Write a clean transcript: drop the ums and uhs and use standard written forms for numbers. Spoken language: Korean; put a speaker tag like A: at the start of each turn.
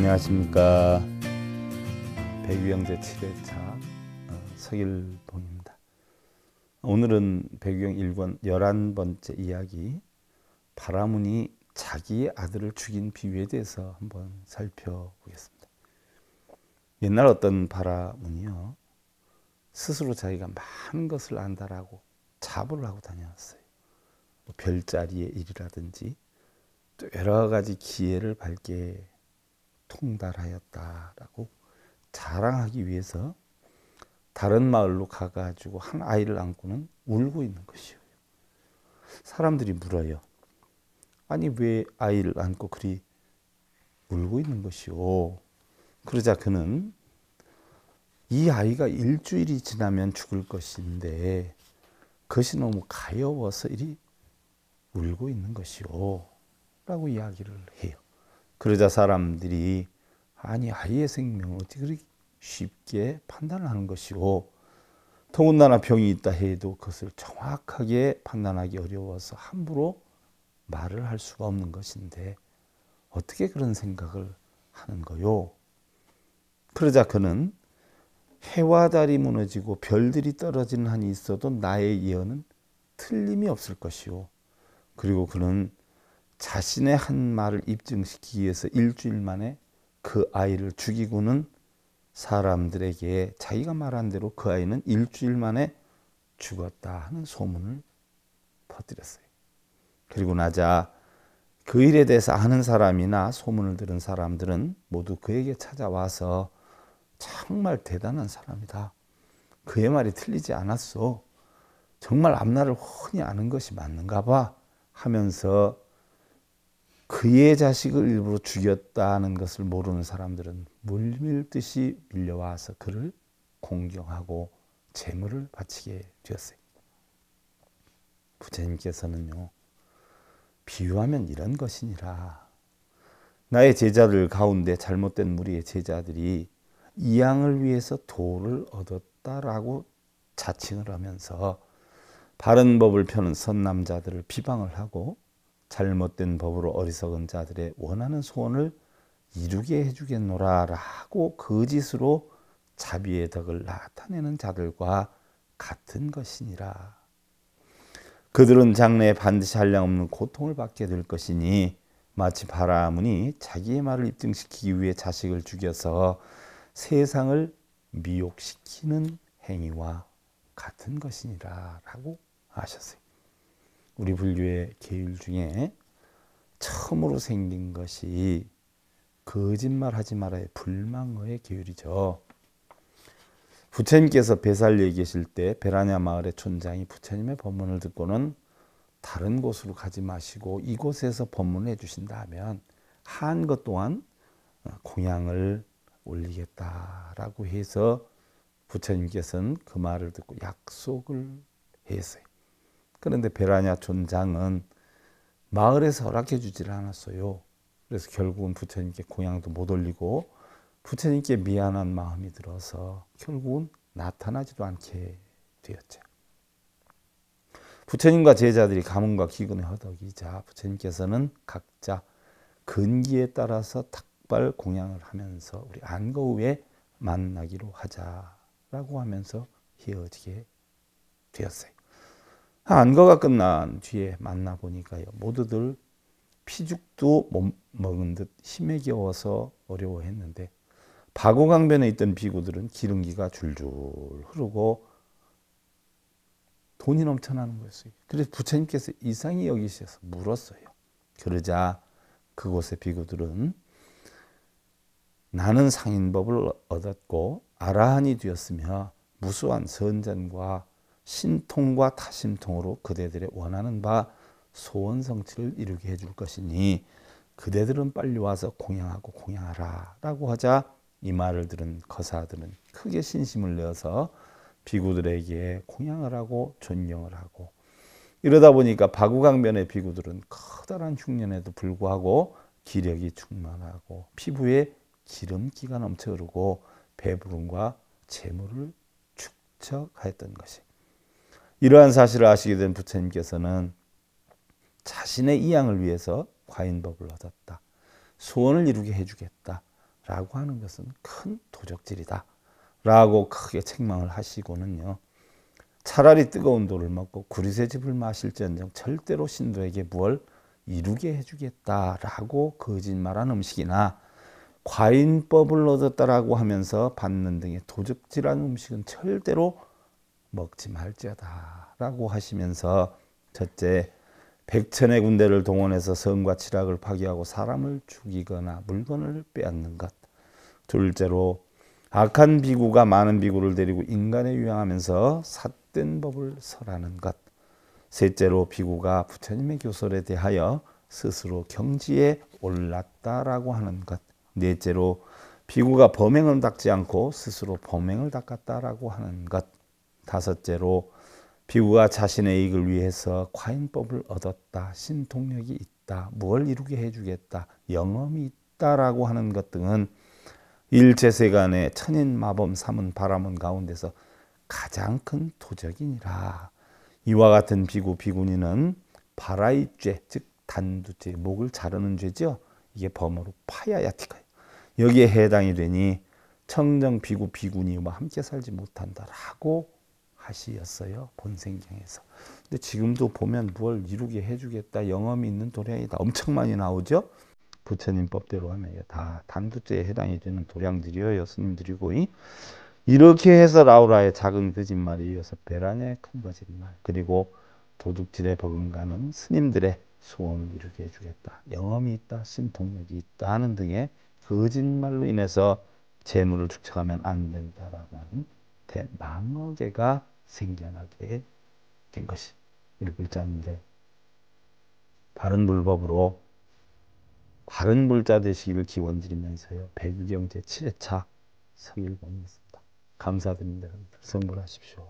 A: 안녕하십니까. 백유형 제7회차 서길봉입니다. 오늘은 백유형 1권 11번째 이야기, 바라문이 자기의 아들을 죽인 비유에 대해서 한번 살펴보겠습니다. 옛날 어떤 바라문이요, 스스로 자기가 많은 것을 안다라고 자부를 하고 다녔어요. 별자리의 일이라든지 또 여러 가지 기회를 밝게 통달하였다라고 자랑하기 위해서 다른 마을로 가가지고 한 아이를 안고는 울고 있는 것이요. 사람들이 물어요. 아니 왜 아이를 안고 그리 울고 있는 것이오? 그러자 그는 이 아이가 일주일이 지나면 죽을 것인데 그것이 너무 가여워서 이리 울고 있는 것이오 라고 이야기를 해요. 그러자 사람들이 아니 아이의 생명을 어떻게 그렇게 쉽게 판단을 하는 것이오, 더군다나 병이 있다 해도 그것을 정확하게 판단하기 어려워서 함부로 말을 할 수가 없는 것인데 어떻게 그런 생각을 하는 거요? 그러자 그는 해와 달이 무너지고 별들이 떨어지는 한이 있어도 나의 예언은 틀림이 없을 것이오. 그리고 그는 자신의 한 말을 입증시키기 위해서 일주일 만에 그 아이를 죽이고는 사람들에게 자기가 말한 대로 그 아이는 일주일 만에 죽었다 하는 소문을 퍼뜨렸어요. 그리고 나자 그 일에 대해서 아는 사람이나 소문을 들은 사람들은 모두 그에게 찾아와서 정말 대단한 사람이다, 그의 말이 틀리지 않았어, 정말 앞날을 훤히 아는 것이 맞는가 봐 하면서 그의 자식을 일부러 죽였다는 것을 모르는 사람들은 물밀듯이 밀려와서 그를 공경하고 제물을 바치게 되었어요. 부처님께서는요, 비유하면 이런 것이니라. 나의 제자들 가운데 잘못된 무리의 제자들이 이 양을 위해서 도를 얻었다라고 자칭을 하면서 바른 법을 펴는 선남자들을 비방을 하고 잘못된 법으로 어리석은 자들의 원하는 소원을 이루게 해주겠노라 라고 거짓으로 자비의 덕을 나타내는 자들과 같은 것이니라. 그들은 장래에 반드시 한량없는 고통을 받게 될 것이니 마치 바라문이 자기의 말을 입증시키기 위해 자식을 죽여서 세상을 미혹시키는 행위와 같은 것이니라 라고 하셨어요. 우리 불교의 계율 중에 처음으로 생긴 것이 거짓말하지 말아의 불망어의 계율이죠. 부처님께서 배살리에 계실 때 베라냐 마을의 촌장이 부처님의 법문을 듣고는 다른 곳으로 가지 마시고 이곳에서 법문을 해주신다면 한 것 동안 공양을 올리겠다라고 해서 부처님께서는 그 말을 듣고 약속을 했어요. 그런데 베라냐 촌장은 마을에서 허락해 주지를 않았어요. 그래서 결국은 부처님께 공양도 못 올리고 부처님께 미안한 마음이 들어서 결국은 나타나지도 않게 되었죠. 부처님과 제자들이 가뭄과 기근에 허덕이자 부처님께서는 각자 근기에 따라서 탁발 공양을 하면서 우리 안거 후에 만나기로 하자라고 하면서 헤어지게 되었어요. 안거가 끝난 뒤에 만나보니까요, 모두들 피죽도 못 먹은 듯 힘에 겨워서 어려워했는데 바고강변에 있던 비구들은 기름기가 줄줄 흐르고 돈이 넘쳐나는 거였어요. 그래서 부처님께서 이상히 여기셔서 물었어요. 그러자 그곳의 비구들은 나는 상인법을 얻었고 아라한이 되었으며 무수한 선전과 신통과 타심통으로 그대들의 원하는 바 소원 성취를 이루게 해줄 것이니 그대들은 빨리 와서 공양하고 공양하라 라고 하자 이 말을 들은 거사들은 크게 신심을 내어서 비구들에게 공양을 하고 존경을 하고, 이러다 보니까 바구강변의 비구들은 커다란 흉년에도 불구하고 기력이 충만하고 피부에 기름기가 넘쳐 흐르고 배부름과 재물을 축적하였던 것이, 이러한 사실을 아시게 된 부처님께서는 자신의 이양을 위해서 과인법을 얻었다, 소원을 이루게 해주겠다, 라고 하는 것은 큰 도적질이다 라고 크게 책망을 하시고는요. 차라리 뜨거운 돌을 먹고 구리새 즙을 마실지언정 절대로 신도에게 무엇을 이루게 해주겠다라고 거짓말한 음식이나 과인법을 얻었다라고 하면서 받는 등의 도적질한 음식은 절대로 먹지 말지어다 라고 하시면서, 첫째, 백천의 군대를 동원해서 성과 칠학을 파괴하고 사람을 죽이거나 물건을 빼앗는 것. 둘째로 악한 비구가 많은 비구를 데리고 인간에 유양하면서 삿된 법을 설하는 것. 셋째로 비구가 부처님의 교설에 대하여 스스로 경지에 올랐다라고 하는 것. 넷째로 비구가 범행을 닦지 않고 스스로 범행을 닦았다라고 하는 것. 다섯째로 비구가 자신의 이익을 위해서 과인법을 얻었다, 신통력이 있다, 무엇을 이루게 해주겠다, 영험이 있다라고 하는 것 등은 일체세간의 천인 마범 삼은 바라문 가운데서 가장 큰 도적이니라. 이와 같은 비구 비구니는 바라의 죄, 즉 단두죄, 목을 자르는 죄죠. 이게 범어로 파야야티가요. 여기에 해당이 되니 청정 비구 비구니와 함께 살지 못한다라고 하시었어요. 본생경에서. 근데 지금도 보면 무엇을 이루게 해주겠다, 영험이 있는 도량이다 엄청 많이 나오죠. 부처님 법대로 하면 다 단두죄에 해당이 되는 도량들이에요. 스님들이고. 이렇게 해서 라우라의 작은 거짓말에 이어서 베라냐의 큰 거짓말, 그리고 도둑질에 버금가는 스님들의 소원을 이루게 해주겠다, 영험이 있다, 신통력이 있다 하는 등의 거짓말로 인해서 재물을 축적하면 안 된다라고 하는 대망어계가 생겨나게 된 것이 일글자인데, 바른 불법으로 바른 불자 되시기를 기원드리면서요. 백유경 제7회차 성일봉이었습니다. 감사드립니다. 성불하십시오.